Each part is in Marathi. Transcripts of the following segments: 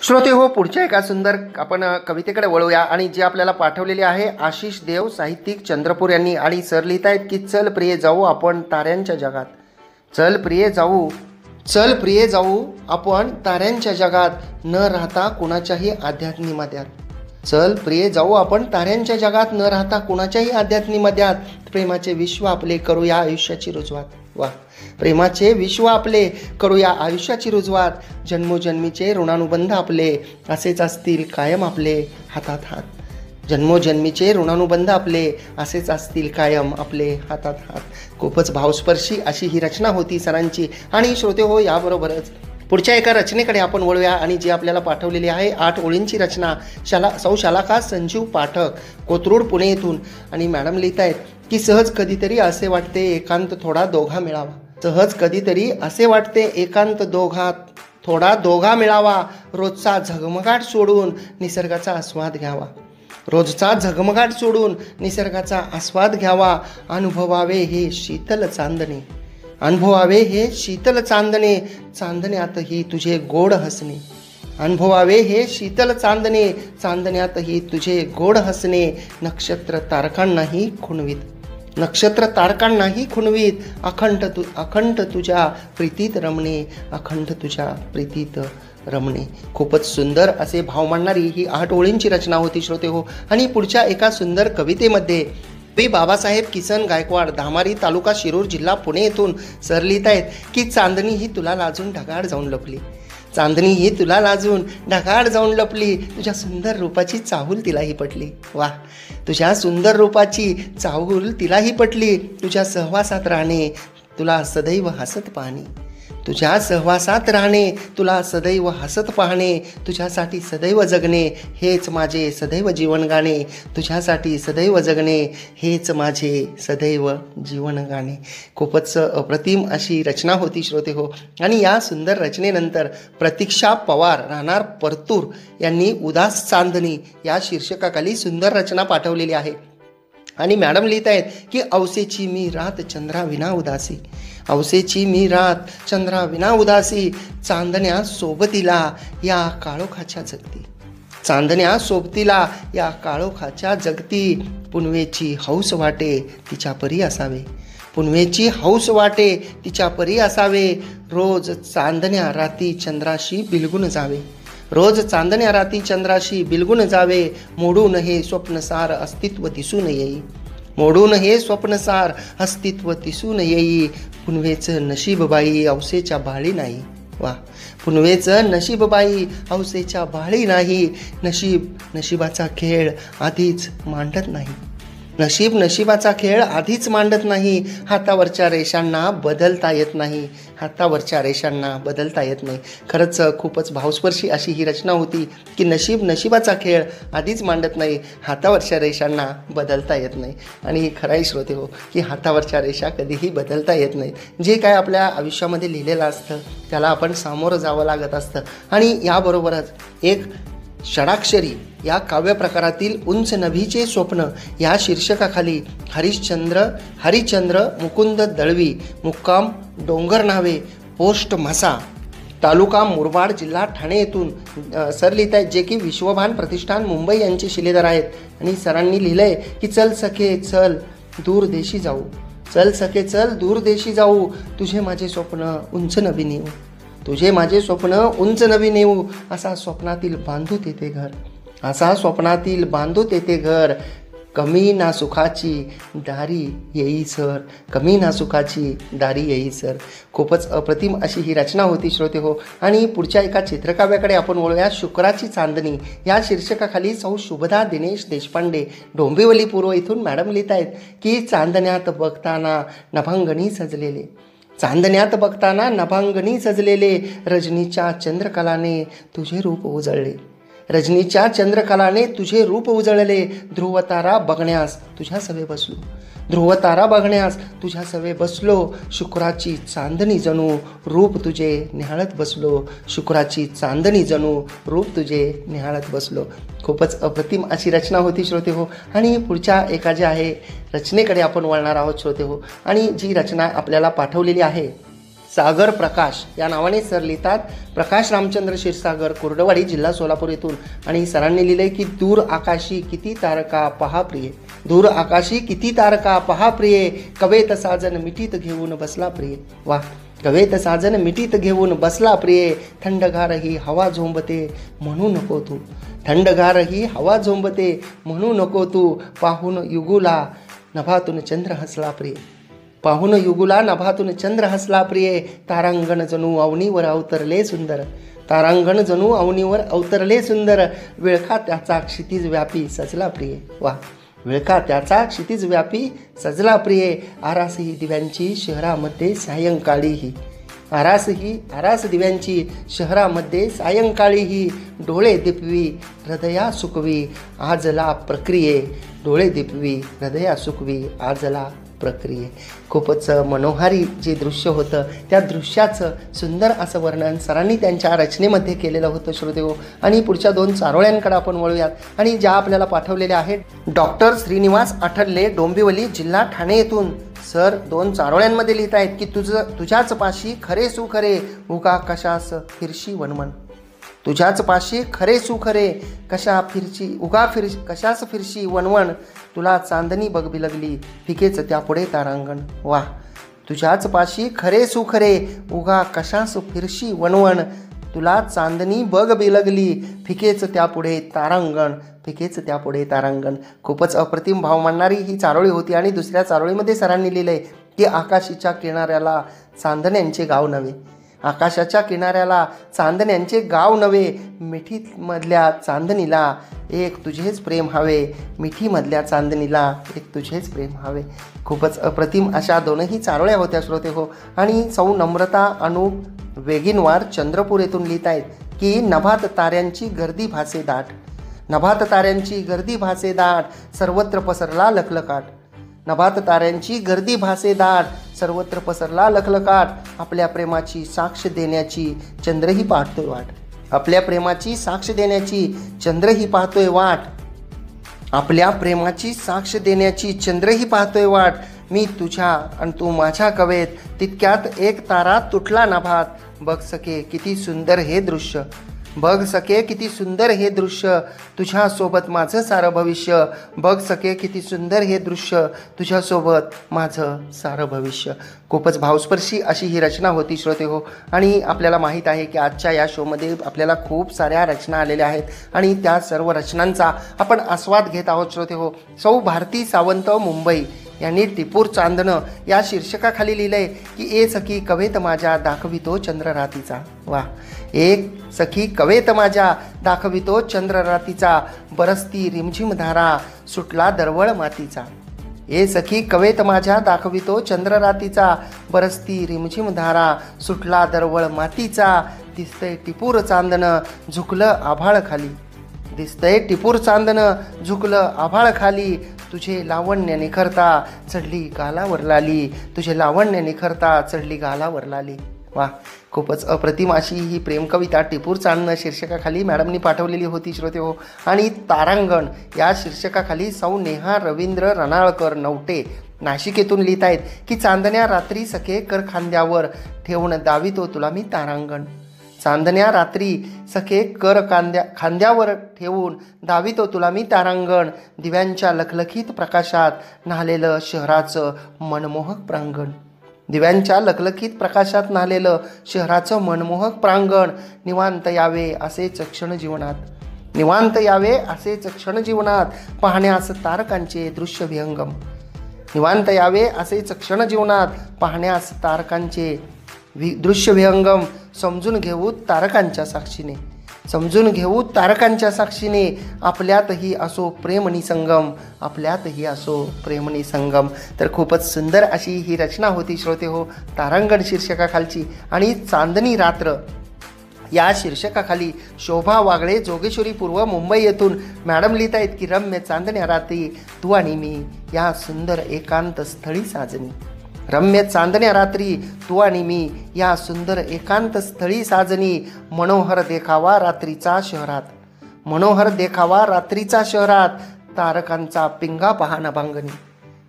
श्रोते हो, पुढच्या एका सुंदर आपण कवितेकडे वळूया आणि जे आपल्याला पाठवलेले आहे आशिष देव साहित्यिक चंद्रपूर यांनी. आणि सर लिहित आहेत की चल प्रिय जाऊ आपण ताऱ्यांच्या जगात. चल प्रिय जाऊ आपण ताऱ्यांच्या जगात न राहता कुणाच्याही आध्यात्मिकमध्यात. चल प्रिय जाऊ आपण ताऱ्यांच्या जगात न राहता कुणाच्याही आध्यात्मिकमध्यात. प्रेमाचे विश्व आपले करूया आयुष्याची रुजवात. वा, प्रेमाचे विश्व आपले करूया आयुष्याची रुजवात. जन्मोजन्मीचे ऋणानुबंध आपले असेच असतील कायम आपले हातात हात. जन्मोजन्मीचे ऋणानुबंध आपले असेच असतील कायम आपले हातात हात. खूपच भावस्पर्शी अशी ही रचना होती सरांची. आणि श्रोते हो, याबरोबरच पुढच्या एका रचनेकडे आपण वळूया आणि जी आपल्याला पाठवलेली आहे 8 ओळींची रचना सौ शालाका संजीव पाठक, कोथरूड, पुणे येथून. आणि मॅडम लिहित आहेत की सहज कधीतरी असे वाटते एकांत थोडा दोघा मिळावा. सहज कधीतरी असे वाटते एकांत थोडा दोघा मिळावा. रोजचा झगमगाट सोडून निसर्गाचा आस्वाद घ्यावा. रोजचा झगमगाट सोडून निसर्गाचा आस्वाद घ्यावा. अनुभवावे हे शीतल चांदणे. अनुभवावे हे शीतल चांदणे. चांदण्यातही तुझे गोड हसणे. अनुभवावे हे शीतल चांदणे. चांदण्यातही तुझे गोड हसणे. नक्षत्र तारकांनाही खुणवीत. नक्षत्र तारकांनाही खुणवीत. अखंड तुझ्या प्रीतीत रमणे. अखंड तुझ्या प्रीतीत रमणे. खूपच सुंदर असे भाव मांडणारी ही 8 ओळींची रचना होती श्रोते हो. आणि पुढच्या एका सुंदर कवितेमध्ये बाबासाहेब किसन गायकवाड, धामारी, तालुका शिरूर, जिल्हा पुणे येथून सर लिहित आहेत की चांदणी ही तुला लाजून ढगाळ जाऊन लपली. चांदणी ही तुला लाजून ढगाळ जाऊन लपली. तुझ्या सुंदर रूपाची चाहूल तिलाही पटली. वा, तुझ्या सुंदर रूपाची चाहूल तिलाही पटली. तुझ्या सहवासात राहणे तुला सदैव हसत पाहणे. तुझ्या सहवासात राहणे तुला सदैव हसत पाहणे. तुझ्यासाठी सदैव जगणे हेच माझे सदैव जीवन गाणे. तुझ्यासाठी सदैव जगणे हेच माझे सदैव जीवन गाणे. खूपच अप्रतिम अशी रचना होती श्रोते हो. आणि या सुंदर रचनेनंतर प्रतीक्षा पवार, राहणार परतूर यांनी उदास चांदणी या शीर्षकाखाली सुंदर रचना पाठवलेली आहे. आणि मॅडम लिहित आहेत की औसेची मी रात चंद्रा विना उदासी. औसेची मी रात चंद्रा विना उदासी. चांदण्या सोबतीला या काळोखाच्या जगती. चांदण्या सोबतीला या काळोखाच्या जगती. पुनवेची हौस वाटे तिच्या परी असावे. पुनवेची हौस वाटे तिच्या परी असावे. रोज चांदण्या राती चंद्राशी बिलगून जावे. रोज चांदण्या राती चंद्राशी बिलगून जावे. मोडून हे स्वप्नसार अस्तित्व दिसून येई. मोडून हे स्वप्नसार अस्तित्व दिसून येई. पुनवेचं नशीब बाई औसेच्या बाळी नाही. वा, पुनवेचं नशीब बाई औसेच्या बाळी नाही. नशिबाचा खेळ आधीच मांडत नाही. नशिबाचा खेळ आधीच मांडत नाही. हातावरच्या रेषांना बदलता येत नाही. हातावरच्या रेषांना बदलता येत नाही. खरंच खूपच भावस्पर्शी अशी ही रचना होती की नशिबाचा खेळ आधीच मांडत नाही. हातावरच्या रेषांना बदलता येत नाही. आणि खराई श्रोते हो की हातावरच्या रेषा कधीही बदलता येत नाही. जे काय आपल्या आयुष्यामध्ये लिहिलेलं असतं त्याला आपण सामोरं जावं लागत असतं. आणि याबरोबरच एक षडाक्षरी या काव्यप्रकारातील उंच नभीचे स्वप्न या शीर्षकाखाली हरिश्चंद्र मुकुंद दळवी, मुक्काम डोंगर नावे, पोस्ट म्हसा, तालुका मुरबाड, जिल्हा ठाणे येथून सर लिहित आहेत, जे की विश्वभान प्रतिष्ठान मुंबई यांचे शिलेदार आहेत. आणि सरांनी लिहिलंय की चल सखे चल दूर देशी जाऊ. चल सखे चल दूर देशी जाऊ. तुझे माझे स्वप्न उंच नभी नेऊ. तुझे माझे स्वप्न उंच नवी नेऊ. असा स्वप्नातील बांधू तेथे घर. असा स्वप्नातील बांधू तेथे घर. कमी ना सुखाची दारी येई सर. कमी ना सुखाची दारी येई सर. खूपच अप्रतिम अशी ही रचना होती श्रोते हो. आणि पुढच्या एका चित्रकाव्याकडे आपण वळूया. शुक्राची चांदणी या शीर्षकाखाली सौ शुभदा दिनेश देशपांडे, डोंबिवली पूर्व इथून मॅडम लिहित आहेत की चांदण्यात बघताना नभांगणी सजलेले. चांदण्यात बघताना नभांगणी सजलेले. रजनीच्या चंद्रकलाने तुझे रूप उजळले. रजनीच्या चंद्रकलाने तुझे रूप उजळले. ध्रुवतारा बघण्यास तुझ्या सवे बसलो. ध्रुवतारा बघण्यास तुझ्या सवे बसलो. शुक्राची चांदणी जणू रूप तुझे निहाळत बसलो. शुक्राची चांदणी जणू रूप तुझे निहाळत बसलो. खूपच अप्रतिम अशी रचना होती श्रोते हो. आणि पुढच्या एका जे आहे रचनेकडे आपण वळणार आहोत श्रोते हो. आणि जी रचना आपल्याला पाठवलेली आहे सागर प्रकाश या नावाने सर लिहितात. प्रकाश रामचंद्र क्षीरसागर, कुर्डवाडी, जिल्हा सोलापूर येथून. आणि सरांनी लिहिलंय की दूर आकाशी किती तारका पहा प्रिये, दूर आकाशी किती तारका पहा प्रिये, कवेत साजन मिठीत घेऊन बसला प्रिये. वा, कवेत साजन मिठीत घेऊन बसला प्रिये, थंडगार ही हवा झोंबते म्हणू नको तू, थंडगार ही हवा झोंबते म्हणू नको तू, पाहून युगुला नभातून चंद्र हसला प्रिये, पाहून युगुला नभातून चंद्र हसला प्रिये, तारांगण जणू अवनीवर अवतरले सुंदर, तारांगण जणू अवनीवर अवतरले सुंदर, विळखा त्याचा क्षितिज व्यापी सजला प्रिये. वा, विळखा त्याचा क्षितिज व्यापी सजला प्रिये, आरासही दिव्यांची शहरामध्ये सायंकाळीही, आरास दिव्यांची शहरामध्ये सायंकाळीही, डोळे दिपवी हृदया सुकवी आजला प्रक्रिये, डोळे दिपवी हृदया सुकवी आजला प्रक्रिये. खूपच मनोहारी जे दृश्य होतं त्या दृश्याचं सुंदर असं वर्णन सरांनी त्यांच्या रचनेमध्ये केलेलं होतं श्रोतेहो. आणि पुढच्या 2 चारोळ्यांकडे आपण वळूयात. आणि ज्या आपल्याला पाठवलेल्या आहेत डॉक्टर श्रीनिवास आठवले, डोंबिवली, जिल्हा ठाणे येथून. सर 2 चारोळ्यांमध्ये लिहित आहेत की तुझ्याच पाशी खरे सुखरे, उगा कशास फिरशी वनवन, तुझ्याच पाशी खरे सुखरे, कशास फिरशी वनवन, तुला चांदणी बघ बिलगली फिकेच त्यापुढे तारांगण. वा, तुझ्याच पाशी खरे सुखरे, उगा कशास फिरशी वनवन, तुला चांदणी बघ बिलगली फिकेच त्यापुढे तारांगण, फिकेच त्यापुढे तारांगण. खूपच अप्रतिम भाव मानणारी ही चारोळी होती. आणि दुसऱ्या चारोळीमध्ये सरांनी लिहिलंय की आकाशीच्या किनाऱ्याला चांदण्यांचे गाव नव्हे, आकाशाच्या किनाऱ्याला चांदण्यांचे गाव नव्हे, मिठीमधल्या चांदणीला एक तुझेच प्रेम हवे, मिठीमधल्या चांदणीला एक तुझेच प्रेम हवे. खूपच अप्रतिम अशा 2ही चारोळ्या होत्या श्रोते हो. आणि सौ नम्रता अनूप वेगिनवार, चंद्रपूर येथून लिहित आहेत की नभात ताऱ्यांची गर्दी भासे दाट, नभात ताऱ्यांची गर्दी भासे दाट, सर्वत्र पसरला लखलखाट, नभात ताऱ्यांची गर्दी भासे दाट, सर्वत्र पसरला लखलखाट, आपल्या प्रेमाची साक्ष देण्याची चंद्रही पाहतोय वाट, आपल्या प्रेमाची साक्ष देण्याची चंद्रही पाहतोय वाट, आपल्या प्रेमाची साक्ष देण्याची चंद्रही पाहतोय वाट, मी तुझ्या आणि तू माझ्या कवेत, तितक्यात एक तारा तुटला नभात, बघ सखे किती सुंदर हे दृश्य, बघ सखे किती सुंदर हे दृश्य, तुझ्यासोबत माझं सारं भविष्य, बघ सखे किती सुंदर हे दृश्य, तुझ्यासोबत माझं सारं भविष्य. खूपच भावस्पर्शी अशी ही रचना होती श्रोते हो. आणि आपल्याला माहीत आहे की आजच्या या शोमध्ये आपल्याला खूप साऱ्या रचना आलेल्या आहेत आणि त्या सर्व रचनांचा आपण आस्वाद घेत आहोत श्रोते हो. सौ भारती सावंत, मुंबई यांनी टिपूर चांदणं या शीर्षकाखाली लिहिलंय की ए सखी कवेत माझ्या दाखवितो चंद्र रातीचा. वा, एक सखी कवेत माझ्या दाखवितो चंद्र रातीचा, बरसती रिमझिम धारा सुटला दरवळ मातीचा. ए सखी कवेत माझ्या दाखवितो चंद्र रातीचा, बरसती रिमझिम धारा सुटला दरवळ मातीचा, दिसतंय टिपूर चांदणं झुकलं आभाळ खाली, दिसतंय टिपूर चांदणं झुकलं आभाळ खाली, तुझे लावण्य निखरता चढली गालावर लाली, तुझे लावण्य निखरता चढली गालावर लाली. वा, खूपच अप्रतिम अशी ही प्रेमकविता टिपूर चांदणं शीर्षकाखाली मॅडमनी पाठवलेली होती श्रोते हो. आणि तारांगण या शीर्षकाखाली सौ नेहा रवींद्र रनाळकर, नवटे, नाशिक येथून लिहित आहेत की चांदण्या रात्री सखे कर खांद्यावर ठेवून दावितो तुला मी तारांगण, चांदण्या रात्री सखे कर खांद्यावर ठेवून दावितो तुला मी तारांगण, दिव्यांच्या लखलखीत प्रकाशात न्हालेलं शहराचं मनमोहक प्रांगण, दिव्यांच्या लखलखीत प्रकाशात न्हालेलं शहराचं मनमोहक प्रांगण, निवांत यावे असेच क्षण जीवनात, निवांत यावे असेच क्षण जीवनात, पाहण्यास तारकांचे दृश्य विहंगम, निवांत यावे असेच क्षण जीवनात, पाहण्यास तारकांचे दृश्य विहंगम, समजून घेऊ तारकांच्या साक्षीने, समजून घेऊ तारकांच्या साक्षीने, आपल्यातही असो प्रेमनी संगम, आपल्यातही असो प्रेमनी संगम. तर खूपच सुंदर अशी ही रचना होती श्रोते हो तारांगण शीर्षकाखालची. आणि चांदणी रात्र या शीर्षकाखाली शोभा वागळे, जोगेश्वरी पूर्व, मुंबई येथून मॅडम लिहित आहेत की रम्य चांदण्या रात्री तू आणि मी या सुंदर एकांत स्थळी साजनी, रम्य चांदण्या रात्री तू आणि मी या सुंदर एकांत स्थळी साजनी, मनोहर देखावा रात्रीचा शहरात, मनोहर देखावा रात्रीचा शहरात, तारकांचा पिंगा पहा नभांगणी,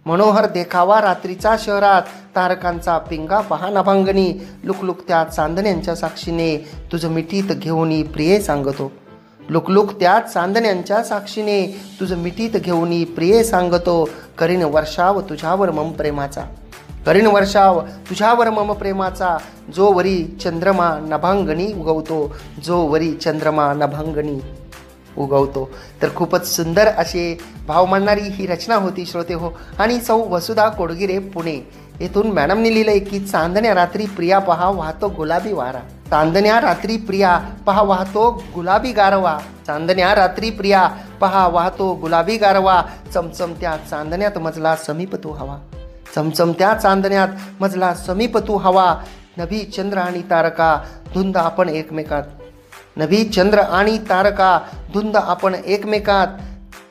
मनोहर देखावा रात्रीचा शहरात, तारकांचा पिंगा पहा नभांगणी, लुकलुकत्या चांदण्यांच्या साक्षीने तुझं मिठीत घेऊनी प्रिये सांगतो. लुकलुकत्या चांदण्यांच्या साक्षीने तुझं मिठीत घेऊनी प्रिये सांगतो. करीन वर्षाव तुझ्यावर मम प्रेमाचा, करीन वर्षाव तुझ्यावर मम प्रेमाचा, जो वरी चंद्रमा नभांगणी उगवतो, जो वरी चंद्रमा नभांगणी उगवतो. तर खूपच सुंदर असे भाव मांडणारी ही रचना होती श्रोते हो. आणि सौ वसुधा कोडगिरे पुणे येथून मॅडमने लिहिलंय की चांदण्या रात्री प्रिया पहा वाहतो गुलाबी वारा, चांदण्या रात्री प्रिया पहा वाहतो गुलाबी गारवा, चांदण्या रात्री प्रिया पहा वाहतो गुलाबी गारवा, चमचमत्या चांदण्यात मजला समीप तू हवा, चमचमत्या चांदण्यात मजला समीप तू हवा. नभी चंद्र आणि तारका धुंद आपण एकमेकात, नभी चंद्र आणि तारका धुंद आपण एकमेकात,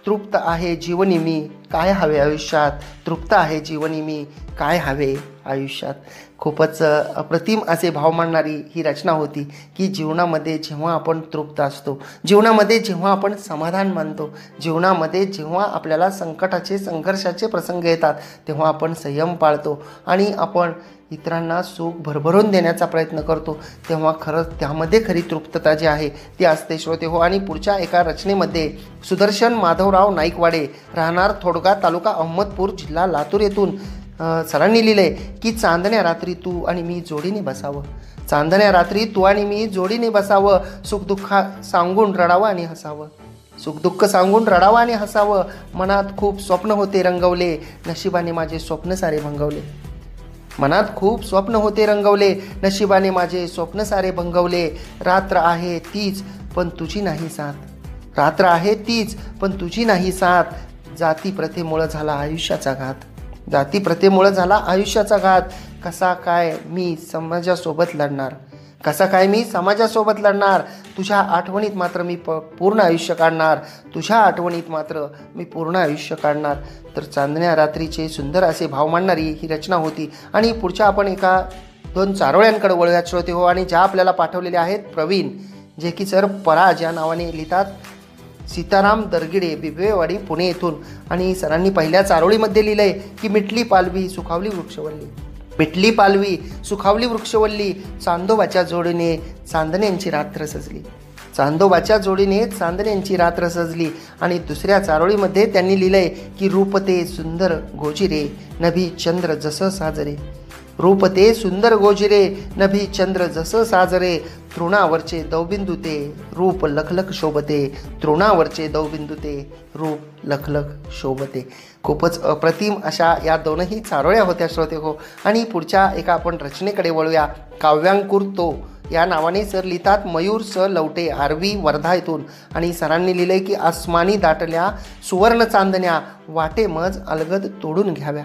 तृप्त आहे जीवनी मी काय हवे आयुष्यात, तृप्त आहे जीवनी मी काय हवे आयुष्यात. खूपच अप्रतिम असे भाव मांडणारी ही रचना होती की जीवनामध्ये जेव्हा आपण तृप्त असतो, जीवनामध्ये जेव्हा आपण समाधान मानतो, जीवनामध्ये जेव्हा आपल्याला संकटाचे संघर्षाचे प्रसंग येतात तेव्हा आपण संयम पाळतो आणि आपण इतरांना सुख भरभरून देण्याचा प्रयत्न करतो, तेव्हा खरंच त्यामध्ये खरी तृप्तता जी आहे ती असते श्रोते हो. आणि पुढच्या एका रचनेमध्ये सुदर्शन माधवराव नाईकवाडे राहणार थोडगा तालुका अहमदपूर जिल्हा लातूर येथून सरांनी लिहिले की चांदण्या रात्री तू आणि मी जोडीने बसावं, चांदण्या रात्री तू आणि मी जोडीने बसावं, सुखदुःख सांगून रडावं आणि हसावं, सुखदुःख सांगून रडावं आणि हसावं, मनात खूप स्वप्न होते रंगवले, नशिबाने माझे स्वप्न सारे भंगवले, मनात खूप स्वप्न होते रंगवले, नशिबाने माझे स्वप्न सारे भंगवले. रात्र आहे तीच पण तुझी नाही साथ, रात्र आहे तीच पण तुझी नाही साथ, जाती प्रथेमुळं झाला आयुष्याचा घात, जाती प्रथेमुळं झाला आयुष्याचा घात. कसा काय मी समाजासोबत लढणार, कसा काय मी समाजासोबत लढणार, तुझ्या आठवणीत मात्र मी पूर्ण आयुष्य काढणार, तुझ्या आठवणीत मात्र मी पूर्ण आयुष्य काढणार. तर चांदण्या रात्रीचे सुंदर असे भाव मांडणारी ही रचना होती. आणि पुढच्या आपण एका दोन चारोळ्यांकडे वळूयात श्रोते हो. आणि ज्या आपल्याला पाठवलेल्या आहेत प्रवीण, जे की सर पराज या नावाने लिहितात, सीताराम दरगिडे बिबवेवाडी पुणे येथून. आणि सरांनी पहिल्या चारोळीमध्ये लिहिलंय की मिटली पालवी सुखावली वृक्षवल्ली, मिटली पालवी सुखावली वृक्षवल्ली, चांदोबाच्या जोडीने चांदण्यांची रात्र सजली, चांदोबाच्या जोडीने चांदण्यांची रात्र सजली. आणि दुसऱ्या चारोळीमध्ये त्यांनी लिहिलंय की रूपते सुंदर गोजिरे नभी चंद्र जसं साजरे, रूपते सुंदर गोजिरे नभी चंद्र जसं साजरे, तृणावरचे दवबिंदू ते रूप लखलख शोभते, तृणावरचे दवबिंदू ते रूप लखलख शोभते. खूपच अप्रतिम अशा या दोनही चारोळ्या होत्या श्रोते हो. आणि पुढच्या एका आपण रचनेकडे वळूया. काव्यांकुर तो या नावाने सर लिहितात, मयूर स लवटे आरवी वर्धा येथून. आणि सरांनी लिहिलंय की आसमानी दाटल्या सुवर्ण चांदण्या वाटे मज अलगद तोडून घ्याव्या,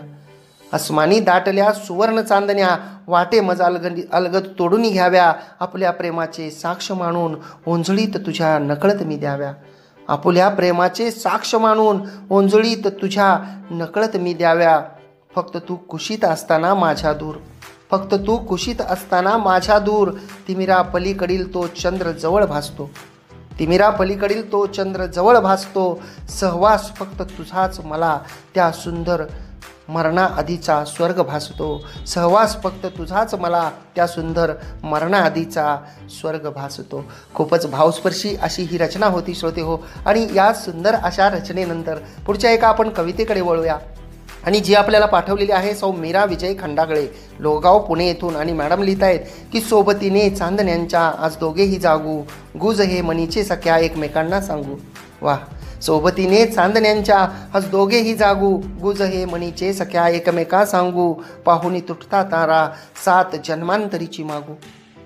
आसमानी दाटल्या सुवर्ण चांदण्या वाटे मज अलगद तोडून घ्याव्या, आपल्या प्रेमाचे साक्ष मानून ओंजळीत तुझ्या नकळत मी द्याव्या, आपल्या प्रेमाचे साक्ष मानून ओंजळीत तुझ्या नकळत मी द्याव्या. फक्त तू कुशीत असताना माझ्या दूर, फक्त तू कुशीत असताना माझ्या दूर, तिमिरा पलीकडील तो चंद्र जवळ भासतो, तिमिरा पलीकडील तो चंद्र जवळ भासतो, सहवास फक्त तुझाच मला त्या सुंदर मरणाआधीचा स्वर्ग भासतो, सहवास फक्त तुझाच मला त्या सुंदर मरणाआधीचा स्वर्ग भासतो. खूपच भावस्पर्शी अशी ही रचना होती श्रोते हो. आणि या सुंदर अशा रचनेनंतर पुढच्या एका आपण कवितेकडे वळूया. आणि जी आपल्याला पाठवलेली आहे सौ मीरा विजय खंडागळे लोहगाव पुणे येथून. आणि मॅडम लिहित आहेत की सोबतीने चांदण्यांच्या आज दोघेही जागू, गुज हे मनीचे सख्या एकमेकांना सांगू. वाह, सोबतीने चांदण्यांच्या आज दोघेही जागू, गुज हे मनीचे सख्या एकमेका सांगू, पाहुणी तुटता तारा सात जन्मांतरीची मागू,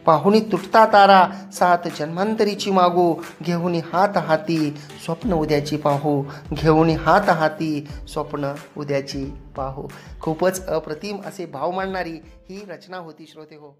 पाहुणी तुटता तारा सात जन्मांतरीची मागू, घेऊन हात हाती स्वप्न उद्याची पाहू, घेऊन हात हाती स्वप्न उद्याची पाहू. खूपच अप्रतिम असे भाव मांडणारी ही रचना होती श्रोते हो.